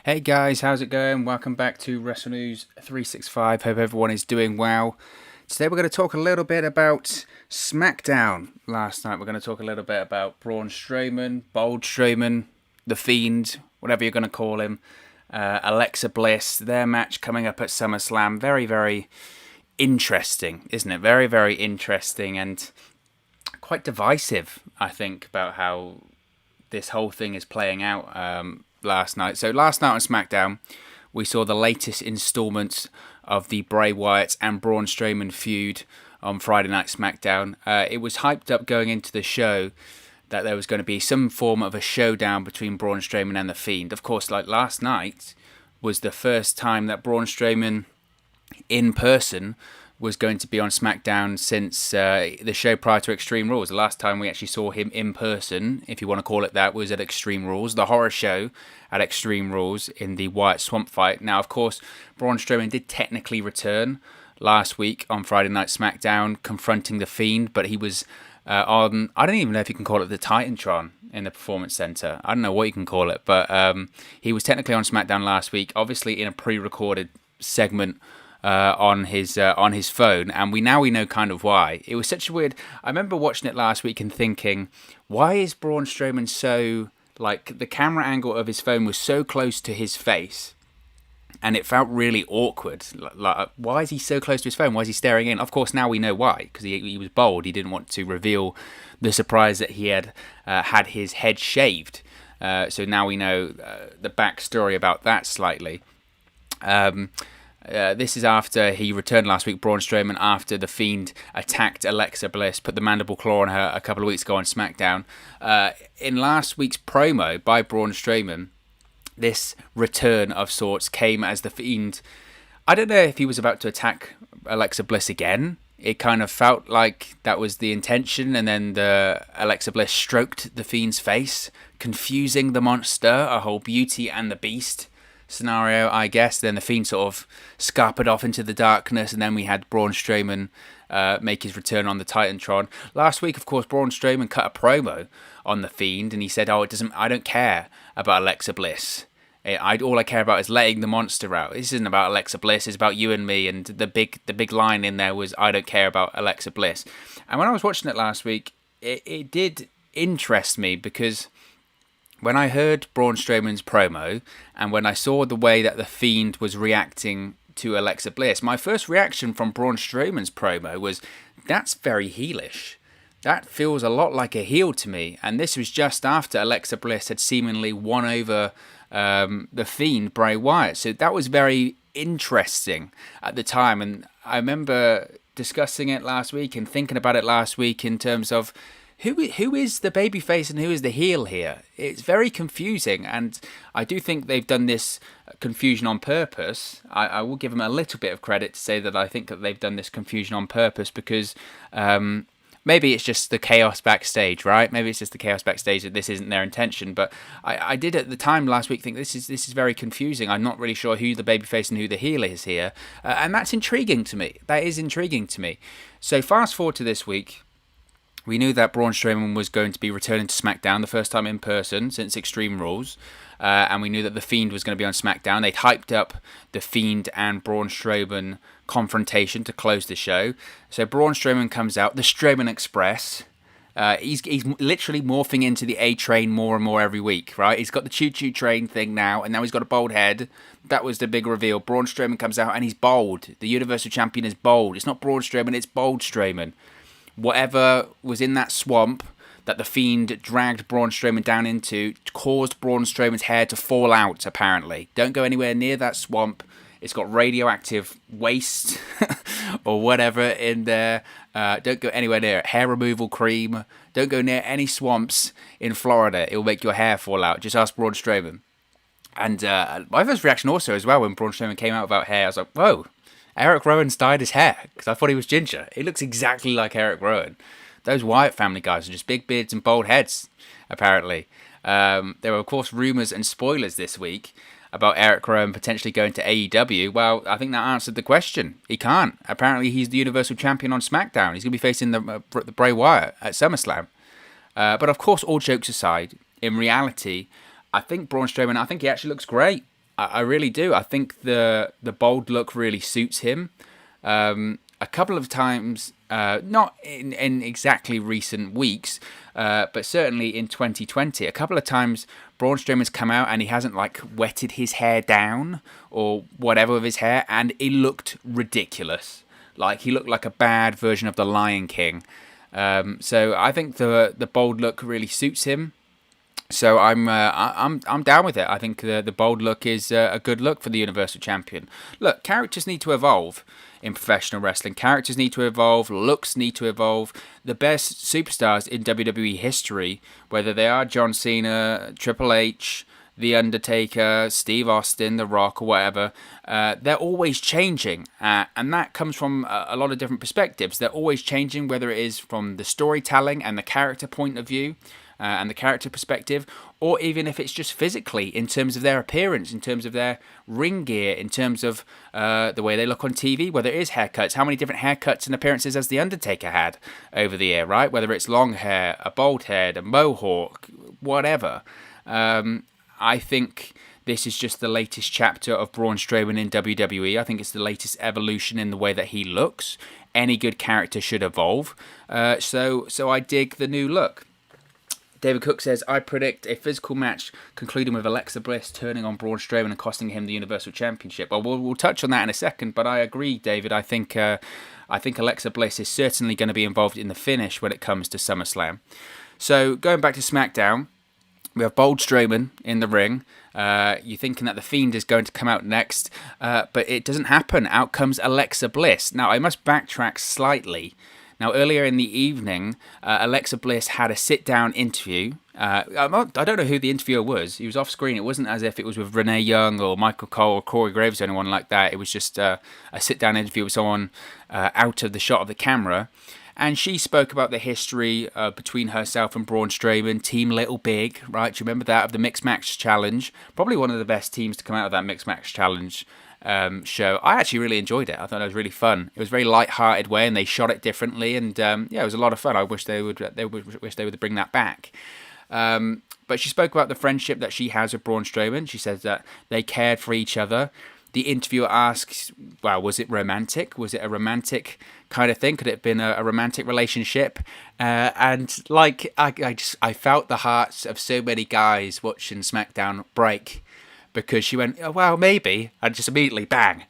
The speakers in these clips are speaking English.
Hey guys, how's it going? Welcome back to Wrestle News 365. Hope everyone is doing well. Today we're going to talk a little bit about SmackDown last night. We're going to talk a little bit about Braun Strowman, Bold Strowman, the Fiend, whatever you're going to call him, Alexa Bliss, their match coming up at SummerSlam. Very, very interesting, isn't it? Very, very interesting and quite divisive, I think, about how this whole thing is playing out last night. So last night on SmackDown, we saw the latest installments of the Bray Wyatt and Braun Strowman feud on Friday Night SmackDown. It was hyped up going into the show that there was going to be some form of a showdown between Braun Strowman and The Fiend. Of course, like last night was the first time that Braun Strowman in person was going to be on SmackDown since the show prior to Extreme Rules. The last time we actually saw him in person, if you want to call it that, was at Extreme Rules, the horror show at Extreme Rules in the Wyatt Swamp fight. Now, of course, Braun Strowman did technically return last week on Friday Night SmackDown, confronting The Fiend, but he was on, I don't even know if you can call it the Titantron in the Performance Center. I don't know what you can call it, but he was technically on SmackDown last week, obviously in a pre-recorded segment on his phone, and we know kind of why. It was such a weird. I remember watching it last week and thinking, why is Braun Strowman so, like, the camera angle of his phone was so close to his face, and it felt really awkward. Like, why is he so close to his phone? Why is he staring in? Of course, now we know why, because he was bold. He didn't want to reveal the surprise that he had had his head shaved. So now we know the backstory about that slightly. This is after he returned last week, Braun Strowman, after The Fiend attacked Alexa Bliss, put the mandible claw on her a couple of weeks ago on SmackDown. In last week's promo by Braun Strowman, this return of sorts came as The Fiend, I don't know if he was about to attack Alexa Bliss again. It kind of felt like that was the intention, and then Alexa Bliss stroked The Fiend's face, confusing the monster, a whole Beauty and the Beast scenario, I guess. Then The Fiend sort of scarpered off into the darkness, and then we had Braun Strowman make his return on the Titantron. Last week, of course, Braun Strowman cut a promo on The Fiend, and he said, I don't care about Alexa Bliss. All I care about is letting the monster out. This isn't about Alexa Bliss, it's about you and me. And the big line in there was, I don't care about Alexa Bliss. And when I was watching it last week, it did interest me, because when I heard Braun Strowman's promo, and when I saw the way that The Fiend was reacting to Alexa Bliss, my first reaction from Braun Strowman's promo was, that's very heelish. That feels a lot like a heel to me. And this was just after Alexa Bliss had seemingly won over The Fiend, Bray Wyatt. So that was very interesting at the time. And I remember discussing it last week and thinking about it last week in terms of, who is the babyface and who is the heel here? It's very confusing, and I do think they've done this confusion on purpose. I will give them a little bit of credit to say that I think that they've done this confusion on purpose, because maybe it's just the chaos backstage, right? Maybe it's just the chaos backstage that this isn't their intention. But I did at the time last week think this is very confusing. I'm not really sure who the babyface and who the heel is here, and that's intriguing to me. That is intriguing to me. So fast forward to this week. We knew that Braun Strowman was going to be returning to SmackDown, the first time in person since Extreme Rules. And we knew that The Fiend was going to be on SmackDown. They'd hyped up The Fiend and Braun Strowman confrontation to close the show. So Braun Strowman comes out, the Strowman Express. He's literally morphing into the A-Train more and more every week, right? He's got the choo-choo train thing now, and now he's got a bald head. That was the big reveal. Braun Strowman comes out, and he's bold. The Universal Champion is bold. It's not Braun Strowman, it's Bold Strowman. Whatever was in that swamp that The Fiend dragged Braun Strowman down into caused Braun Strowman's hair to fall out, apparently. Don't go anywhere near that swamp. It's got radioactive waste or whatever in there. Don't go anywhere near it. Hair removal cream. Don't go near any swamps in Florida. It will make your hair fall out. Just ask Braun Strowman. And my first reaction also as well when Braun Strowman came out without hair, I was like, whoa. Eric Rowan's dyed his hair, because I thought he was ginger. He looks exactly like Eric Rowan. Those Wyatt family guys are just big beards and bald heads, apparently. There were, of course, rumours and spoilers this week about Eric Rowan potentially going to AEW. Well, I think that answered the question. He can't. Apparently, he's the Universal Champion on SmackDown. He's going to be facing the Bray Wyatt at SummerSlam. But, of course, all jokes aside, in reality, I think Braun Strowman, I think he actually looks great. I really do. I think the bold look really suits him. A couple of times, not in exactly recent weeks, but certainly in 2020, a couple of times Braun Strowman's come out and he hasn't like wetted his hair down or whatever with his hair, and he looked ridiculous. Like he looked like a bad version of the Lion King. So I think the bold look really suits him. So I'm down with it. I think the bold look is a good look for the Universal Champion. Look, characters need to evolve in professional wrestling. Characters need to evolve. Looks need to evolve. The best superstars in WWE history, whether they are John Cena, Triple H, The Undertaker, Steve Austin, The Rock, or whatever, they're always changing. And that comes from a lot of different perspectives. They're always changing, whether it is from the storytelling and the character point of view, and the character perspective, or even if it's just physically, in terms of their appearance, in terms of their ring gear, in terms of the way they look on TV, whether it is haircuts. How many different haircuts and appearances has The Undertaker had over the year, right? Whether it's long hair, a bald head, a mohawk, whatever. I think this is just the latest chapter of Braun Strowman in WWE. I think it's the latest evolution in the way that he looks. Any good character should evolve. So I dig the new look. David Cook says, I predict a physical match concluding with Alexa Bliss turning on Braun Strowman and costing him the Universal Championship. Well, we'll touch on that in a second, but I agree, David. I think Alexa Bliss is certainly going to be involved in the finish when it comes to SummerSlam. So going back to SmackDown, we have bold Strowman in the ring. You're thinking that the Fiend is going to come out next, but it doesn't happen. Out comes Alexa Bliss. Now, I must backtrack slightly. Now, earlier in the evening, Alexa Bliss had a sit-down interview. I don't know who the interviewer was. He was off-screen. It wasn't as if it was with Renee Young or Michael Cole or Corey Graves or anyone like that. It was just a sit-down interview with someone out of the shot of the camera. And she spoke about the history between herself and Braun Strowman, Team Little Big, right? Do you remember that, of the Mixed Match Challenge? Probably one of the best teams to come out of that Mixed Match Challenge show. I actually really enjoyed it. I thought it was really fun. It was a very light-hearted way, and they shot it differently, and yeah, it was a lot of fun. I wish they would bring that back. But she spoke about the friendship that she has with Braun Strowman. She says that they cared for each other. The interviewer asks, well, was it romantic? Was it a romantic kind of thing? Could it have been a romantic relationship? And like, I felt the hearts of so many guys watching SmackDown break, because she went, oh, well, maybe, and just immediately, bang,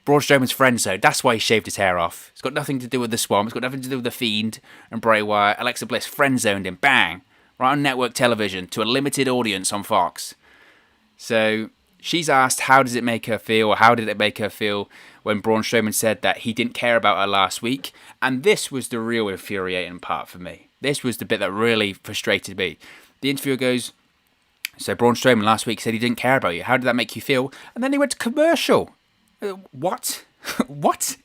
Braun Strowman's friend zone. That's why he shaved his hair off. It's got nothing to do with the Swamp. It's got nothing to do with the Fiend and Bray Wyatt. Alexa Bliss friend zoned him, bang, right on network television to a limited audience on Fox. So she's asked, how does it make her feel, or how did it make her feel when Braun Strowman said that he didn't care about her last week? And this was the real infuriating part for me. This was the bit that really frustrated me. The interviewer goes, so Braun Strowman last week said he didn't care about you. How did that make you feel? And then he went to commercial. What? What?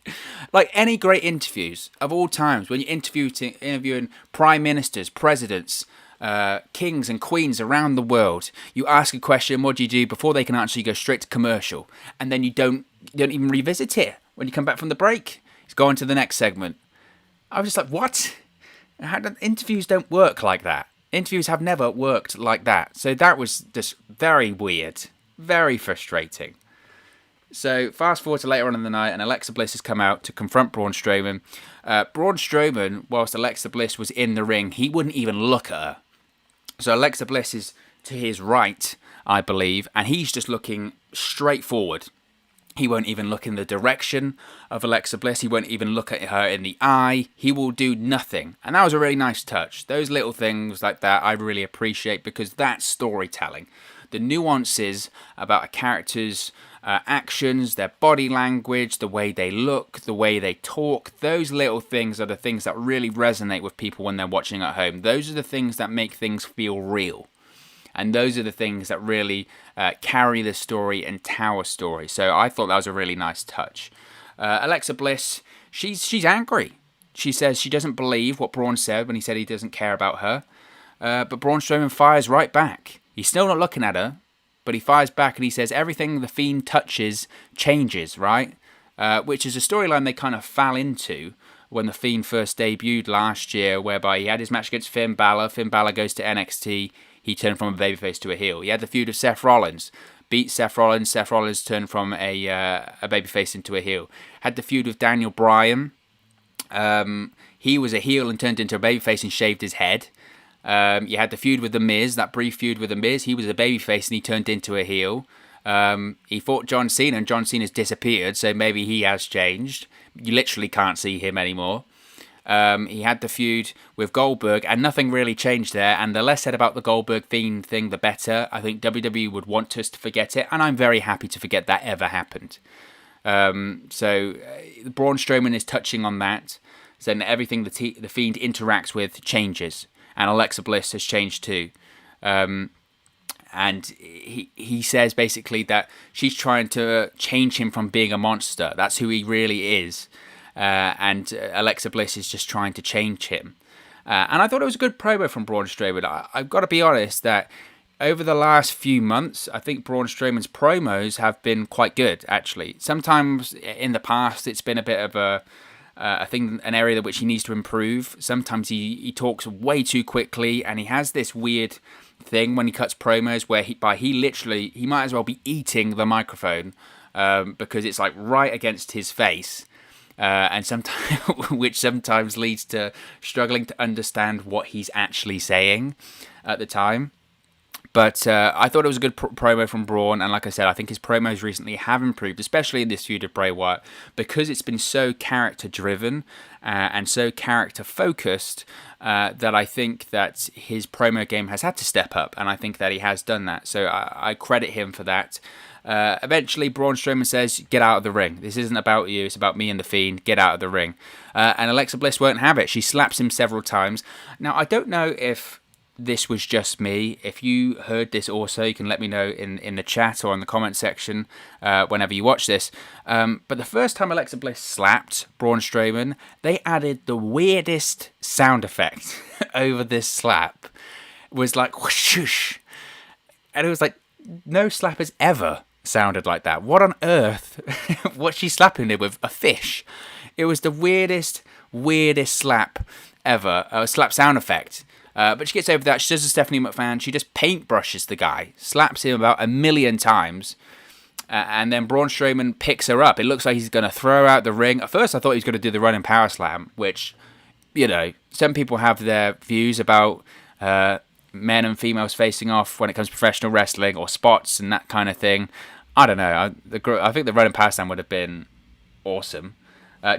Like any great interviews of all times, when you're interviewing prime ministers, presidents, kings and queens around the world, you ask a question, what do you do? Before they can answer, you go straight to commercial. And then you don't even revisit it when you come back from the break. It's going to the next segment. I was just like, what? Interviews don't work like that. Interviews have never worked like that. So that was just very weird, very frustrating. So fast forward to later on in the night, and Alexa Bliss has come out to confront Braun Strowman. Braun Strowman, whilst Alexa Bliss was in the ring, he wouldn't even look at her. So Alexa Bliss is to his right, I believe, and he's just looking straight forward. He won't even look in the direction of Alexa Bliss. He won't even look at her in the eye. He will do nothing. And that was a really nice touch. Those little things like that I really appreciate, because that's storytelling. The nuances about a character's actions, their body language, the way they look, the way they talk, those little things are the things that really resonate with people when they're watching at home. Those are the things that make things feel real. And those are the things that really carry the story and tell a story. So I thought that was a really nice touch. Alexa Bliss, she's angry. She says she doesn't believe what Braun said when he said he doesn't care about her. But Braun Strowman fires right back. He's still not looking at her, but he fires back and he says everything the Fiend touches changes, right? Which is a storyline they kind of fell into when the Fiend first debuted last year, whereby he had his match against Finn Balor. Finn Balor goes to NXT. He turned from a babyface to a heel. He had the feud of Seth Rollins. beat Seth Rollins. Seth Rollins turned from a babyface into a heel. Had the feud with Daniel Bryan. He was a heel and turned into a babyface and shaved his head. You had the feud with The Miz, that brief feud with The Miz. He was a babyface and he turned into a heel. He fought John Cena and John Cena's disappeared, so maybe he has changed. You literally can't see him anymore. He had the feud with Goldberg, and nothing really changed there. And the less said about the Goldberg Fiend thing, the better. I think WWE would want us to forget it, and I'm very happy to forget that ever happened. So Braun Strowman is touching on that, saying that everything the Fiend interacts with changes, and Alexa Bliss has changed too. And he says basically that she's trying to change him from being a monster. That's who he really is. And Alexa Bliss is just trying to change him. And I thought it was a good promo from Braun Strowman. I've got to be honest that over the last few months, I think Braun Strowman's promos have been quite good, actually. Sometimes in the past, it's been a bit of a thing, an area which he needs to improve. Sometimes he talks way too quickly, and he has this weird thing when he cuts promos where he might as well be eating the microphone because it's like right against his face. And sometimes, which sometimes leads to struggling to understand what he's actually saying at the time. But I thought it was a good promo from Braun, and like I said, I think his promos recently have improved, especially in this feud with Bray Wyatt, because it's been so character-driven and so character-focused that I think that his promo game has had to step up, and I think that he has done that. So I credit him for that. Eventually, Braun Strowman says, "Get out of the ring. This isn't about you. It's about me and the Fiend. Get out of the ring." And Alexa Bliss won't have it. She slaps him several times. Now, I don't know if this was just me. If you heard this also, you can let me know in the chat or in the comment section whenever you watch this. But the first time Alexa Bliss slapped Braun Strowman, they added the weirdest sound effect over this slap. It was like whoosh, and it was like no slap has ever sounded like that. What on earth? What's she slapping him with? A fish. It was the weirdest slap ever. Slap sound effect. But she gets over that. She does a Stephanie McMahon. She just paintbrushes the guy, slaps him about 1,000,000 times, and then Braun Strowman picks her up. It looks like he's going to throw her out the ring. At first, I thought he was going to do the running power slam, which, you know, some people have their views about men and females facing off when it comes to professional wrestling or spots and that kind of thing. I don't know. I think the running power slam would have been awesome.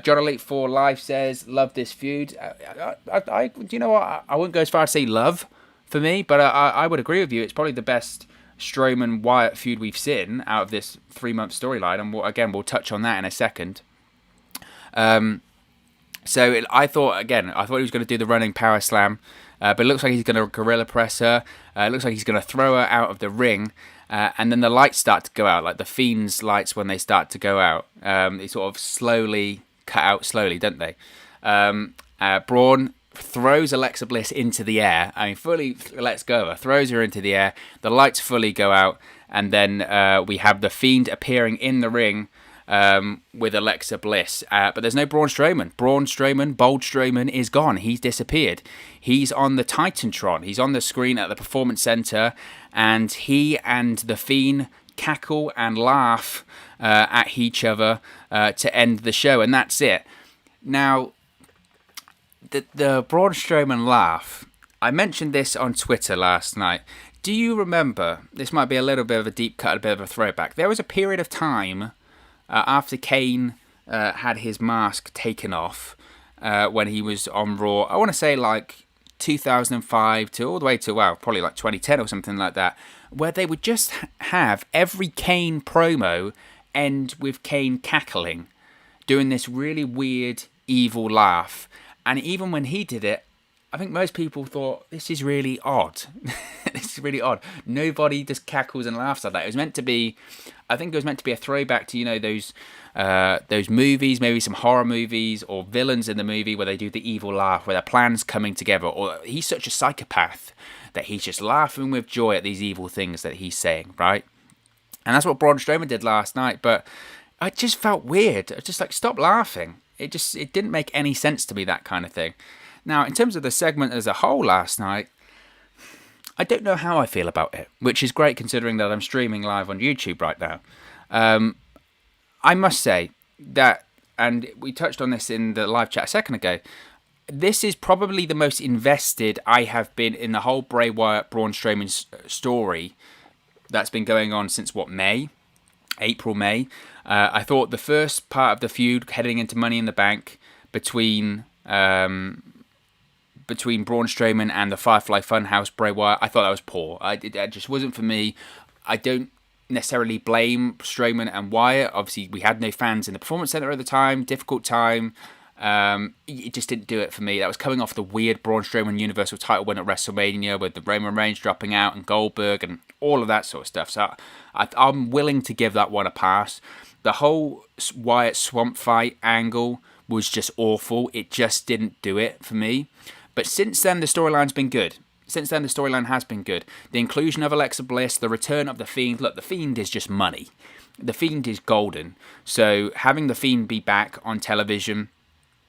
John Elite 4 Live says, "Love this feud." You know what? I wouldn't go as far as say love for me, but I would agree with you. It's probably the best Strowman Wyatt feud we've seen out of this 3-month storyline, and we'll touch on that in a second. I thought he was going to do the running power slam, but it looks like he's going to gorilla press her. It looks like he's going to throw her out of the ring. And then the lights start to go out, like the Fiend's lights when they start to go out. They sort of slowly cut out slowly, don't they? Braun throws Alexa Bliss into the air. I mean, fully lets go of her, throws her into the air. The lights fully go out, and then we have the Fiend appearing in the ring with Alexa Bliss. But there's no Braun Strowman. Bold Strowman is gone. He's disappeared. He's on the Titantron. He's on the screen at the Performance Center, and he and the Fiend cackle and laugh at each other to end the show, and that's it. Now, the Braun Strowman laugh, I mentioned this on Twitter last night. Do you remember, this might be a little bit of a deep cut, a bit of a throwback, there was a period of time after Kane had his mask taken off when he was on Raw, I want to say like 2005 to all the way to, probably like 2010 or something like that, where they would just have every Kane promo end with Kane cackling, doing this really weird, evil laugh. And even when he did it, I think most people thought, this is really odd. This is really odd. Nobody just cackles and laughs like that. It was meant to be, I think it was meant to be a throwback to, you know, those movies, maybe some horror movies or villains in the movie where they do the evil laugh, where their plans coming together. Or he's such a psychopath that he's just laughing with joy at these evil things that he's saying, right? And that's what Braun Strowman did last night. But I just felt weird. I was just like, stop laughing. It didn't make any sense to me, that kind of thing. Now, in terms of the segment as a whole last night, I don't know how I feel about it, which is great considering that I'm streaming live on YouTube right now. I must say that, and we touched on this in the live chat a second ago, this is probably the most invested I have been in the whole Bray Wyatt Braun Strowman story that's been going on since, May? April, May. I thought the first part of the feud heading into Money in the Bank between Braun Strowman and the Firefly Funhouse Bray Wyatt, I thought that was poor. It just wasn't for me. I don't necessarily blame Strowman and Wyatt. Obviously, we had no fans in the Performance Center at the time. Difficult time. It just didn't do it for me. That was coming off the weird Braun Strowman Universal title win at WrestleMania with the Roman Reigns dropping out and Goldberg and all of that sort of stuff. So I'm willing to give that one a pass. The whole Wyatt swamp fight angle was just awful. It just didn't do it for me. But since then, the storyline's been good. Since then, the storyline has been good. The inclusion of Alexa Bliss, the return of The Fiend. Look, The Fiend is just money. The Fiend is golden. So having The Fiend be back on television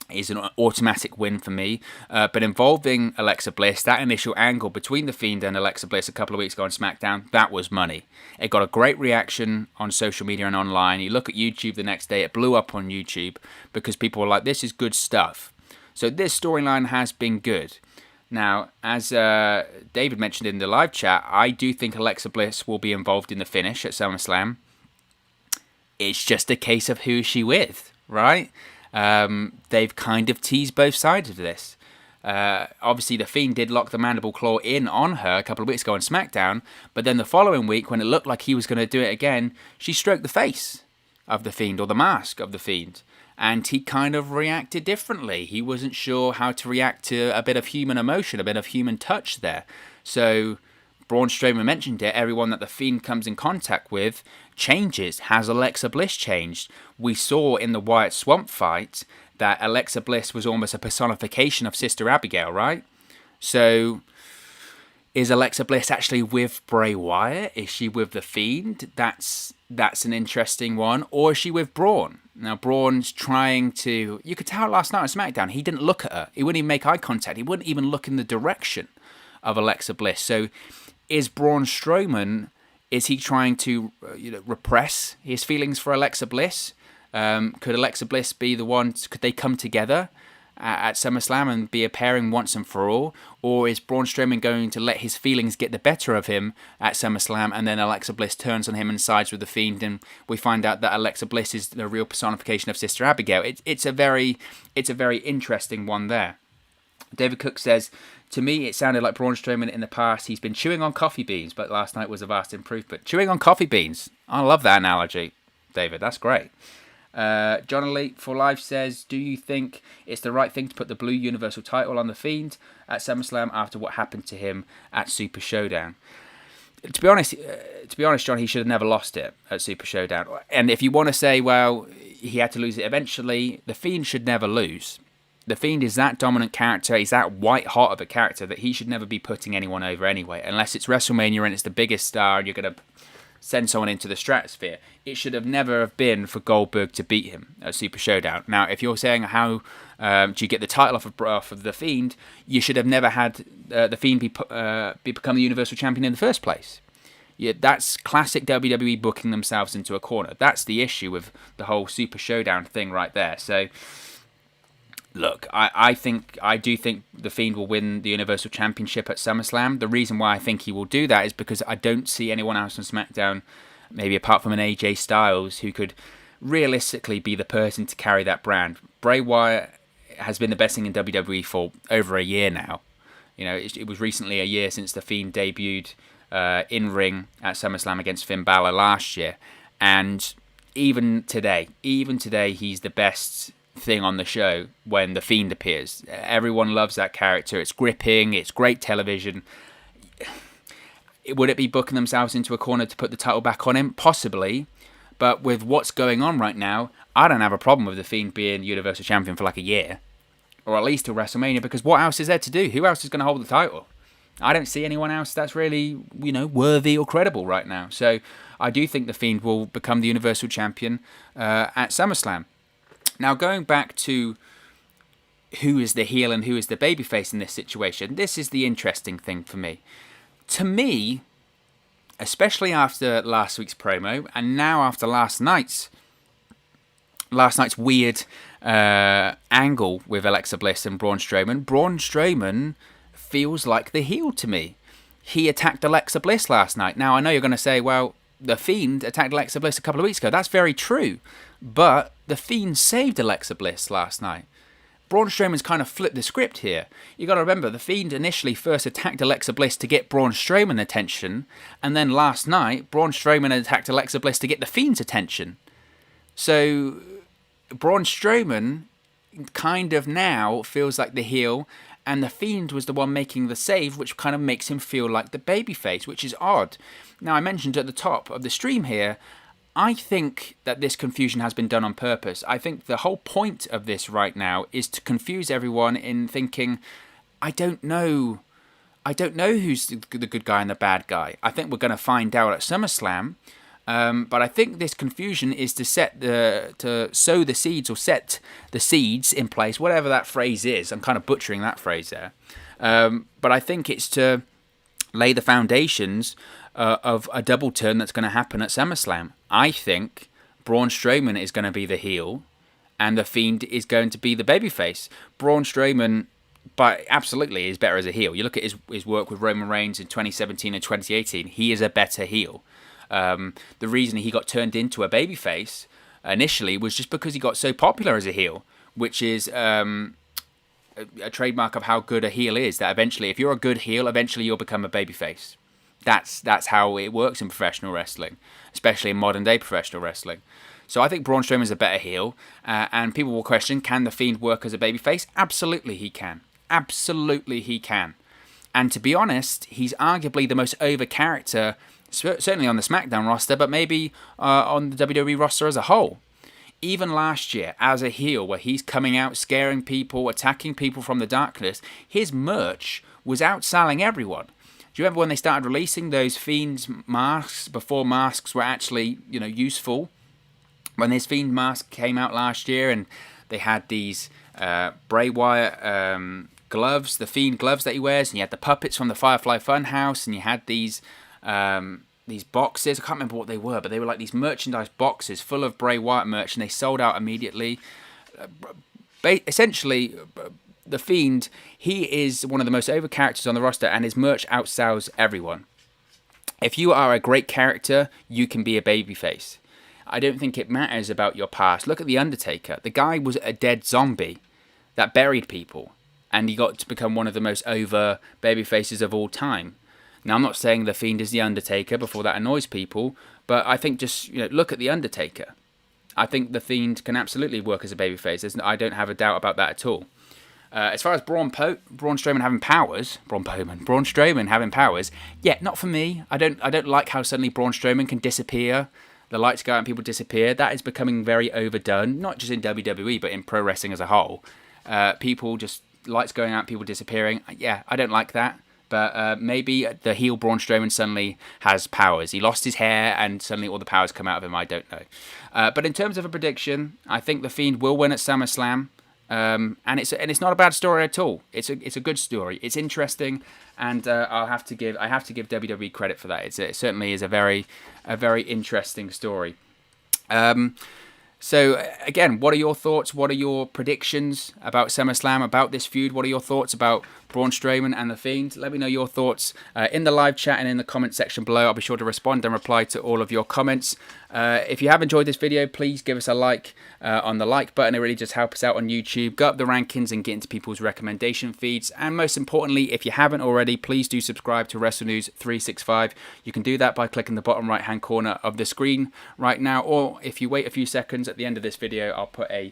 is an automatic win for me. But involving Alexa Bliss, that initial angle between The Fiend and Alexa Bliss a couple of weeks ago on SmackDown, that was money. It got a great reaction on social media and online. You look at YouTube the next day, it blew up on YouTube because people were like, this is good stuff. So this storyline has been good. Now, as David mentioned in the live chat, I do think Alexa Bliss will be involved in the finish at SummerSlam. It's just a case of who is she with, right? They've kind of teased both sides of this. Obviously, The Fiend did lock the mandible claw in on her a couple of weeks ago on SmackDown, but then the following week, when it looked like he was going to do it again, she stroked the face of The Fiend, or the mask of The Fiend. And he kind of reacted differently. He wasn't sure how to react to a bit of human emotion, a bit of human touch there. So Braun Strowman mentioned it. Everyone that The Fiend comes in contact with changes. Has Alexa Bliss changed? We saw in the Wyatt Swamp fight that Alexa Bliss was almost a personification of Sister Abigail, right? So is Alexa Bliss actually with Bray Wyatt? Is she with The Fiend? That's an interesting one. Or is she with Braun? Now, Braun's trying to... You could tell last night on SmackDown, he didn't look at her. He wouldn't even make eye contact. He wouldn't even look in the direction of Alexa Bliss. So is Braun Strowman... Is he trying to repress his feelings for Alexa Bliss? Could Alexa Bliss be the one... Could they come together at SummerSlam and be a pairing once and for all? Or is Braun Strowman going to let his feelings get the better of him at SummerSlam, and then Alexa Bliss turns on him and sides with The Fiend, and we find out that Alexa Bliss is the real personification of Sister Abigail? It's a very interesting one there. David Cook says, to me, it sounded like Braun Strowman in the past. He's been chewing on coffee beans, but last night was a vast improvement. Chewing on coffee beans. I love that analogy, David. That's great. John Elite for Life says, do you think it's the right thing to put the Blue Universal title on The Fiend at SummerSlam after what happened to him at Super Showdown? To be honest, John, he should have never lost it at Super Showdown. And if you want to say, well, he had to lose it eventually, The Fiend should never lose. The Fiend is that dominant character, he's that white hot of a character that he should never be putting anyone over anyway. Unless it's WrestleMania and it's the biggest star and you're going to send someone into the stratosphere. It should have never have been for Goldberg to beat him at Super Showdown. Now, if you're saying how do you get the title off of The Fiend, you should have never had The Fiend become the Universal Champion in the first place. Yeah, that's classic WWE booking themselves into a corner. That's the issue with the whole Super Showdown thing right there. So, look, I do think The Fiend will win the Universal Championship at SummerSlam. The reason why I think he will do that is because I don't see anyone else on SmackDown, maybe apart from an AJ Styles, who could realistically be the person to carry that brand. Bray Wyatt has been the best thing in WWE for over a year now. You know, it was recently a year since The Fiend debuted in ring at SummerSlam against Finn Balor last year, and even today, he's the best thing on the show when The Fiend appears. Everyone loves that character. It's gripping. It's great television. Would it be booking themselves into a corner to put the title back on him? Possibly. But with what's going on right now, I don't have a problem with The Fiend being Universal Champion for like a year. Or at least till WrestleMania, because what else is there to do? Who else is going to hold the title? I don't see anyone else that's really, worthy or credible right now. So I do think The Fiend will become the Universal Champion at SummerSlam. Now, going back to who is the heel and who is the babyface in this situation, this is the interesting thing for me. To me, especially after last week's promo, and now after last night's weird angle with Alexa Bliss and Braun Strowman feels like the heel to me. He attacked Alexa Bliss last night. Now, I know you're going to say, well, The Fiend attacked Alexa Bliss a couple of weeks ago. That's very true. But The Fiend saved Alexa Bliss last night. Braun Strowman's kind of flipped the script here. You got to remember, The Fiend initially first attacked Alexa Bliss to get Braun Strowman's attention, and then last night, Braun Strowman attacked Alexa Bliss to get The Fiend's attention. So, Braun Strowman kind of now feels like the heel, and The Fiend was the one making the save, which kind of makes him feel like the babyface, which is odd. Now, I mentioned at the top of the stream here, I think that this confusion has been done on purpose. I think the whole point of this right now is to confuse everyone in thinking, I don't know who's the good guy and the bad guy. I think we're going to find out at SummerSlam. But I think this confusion is to sow the seeds, or set the seeds in place, whatever that phrase is. I'm kind of butchering that phrase there. But I think it's to lay the foundations of a double turn that's going to happen at SummerSlam. I think Braun Strowman is going to be the heel, and The Fiend is going to be the babyface. Braun Strowman, but absolutely, is better as a heel. You look at his work with Roman Reigns in 2017 and 2018. He is a better heel. The reason he got turned into a babyface initially was just because he got so popular as a heel, which is a trademark of how good a heel is. That eventually, if you're a good heel, eventually you'll become a babyface. That's how it works in professional wrestling, especially in modern day professional wrestling. So I think Braun Strowman is a better heel, and people will question, can The Fiend work as a babyface? Absolutely he can. Absolutely he can. And to be honest, he's arguably the most over character, certainly on the SmackDown roster, but maybe on the WWE roster as a whole. Even last year, as a heel, where he's coming out, scaring people, attacking people from the darkness, his merch was outselling everyone. Do you remember when they started releasing those Fiend masks before masks were actually, useful? When his Fiend mask came out last year, and they had these Bray Wyatt gloves, the Fiend gloves that he wears, and you had the puppets from the Firefly Funhouse, and you had these boxes. I can't remember what they were, but they were like these merchandise boxes full of Bray Wyatt merch, and they sold out immediately. Essentially, The Fiend, he is one of the most over characters on the roster, and his merch outsells everyone. If you are a great character, you can be a babyface. I don't think it matters about your past. Look at The Undertaker. The guy was a dead zombie that buried people, and he got to become one of the most over babyfaces of all time. Now, I'm not saying The Fiend is The Undertaker before that annoys people, but I think just look at The Undertaker. I think The Fiend can absolutely work as a babyface. I don't have a doubt about that at all. As far as Braun Strowman having powers, Braun Strowman having powers, yeah, not for me. I don't like how suddenly Braun Strowman can disappear. The lights go out and people disappear. That is becoming very overdone, not just in WWE, but in pro wrestling as a whole. People just, lights going out, people disappearing. Yeah, I don't like that. But maybe the heel Braun Strowman suddenly has powers. He lost his hair and suddenly all the powers come out of him. I don't know. But in terms of a prediction, I think The Fiend will win at SummerSlam. And it's not a bad story at all. It's a good story. It's interesting, and I have to give WWE credit for that. It certainly is a very interesting story. So again, what are your thoughts? What are your predictions about SummerSlam, about this feud? What are your thoughts about Braun Strowman and The Fiend? Let me know your thoughts in the live chat and in the comment section below. I'll be sure to respond and reply to all of your comments. If you have enjoyed this video, please give us a like on the like button. It really just helps us out on YouTube. Go up the rankings and get into people's recommendation feeds. And most importantly, if you haven't already, please do subscribe to WrestleNews 365. You can do that by clicking the bottom right hand corner of the screen right now, or if you wait a few seconds at the end of this video, I'll put a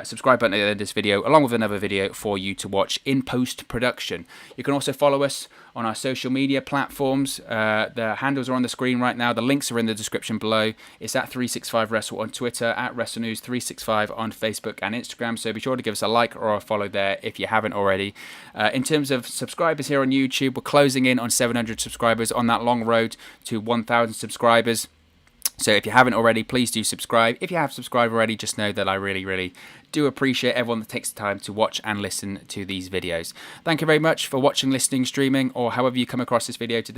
subscribe button at the end of this video along with another video for you to watch in post-production. You can also follow us on our social media platforms. The handles are on the screen right now. The links are in the description below. It's at 365Wrestle on Twitter, at WrestleNews365 on Facebook and Instagram. So be sure to give us a like or a follow there if you haven't already. In terms of subscribers here on YouTube, we're closing in on 700 subscribers on that long road to 1,000 subscribers. So if you haven't already, please do subscribe. If you have subscribed already, just know that I really do appreciate everyone that takes the time to watch and listen to these videos. Thank you very much for watching, listening, streaming, or however you come across this video today.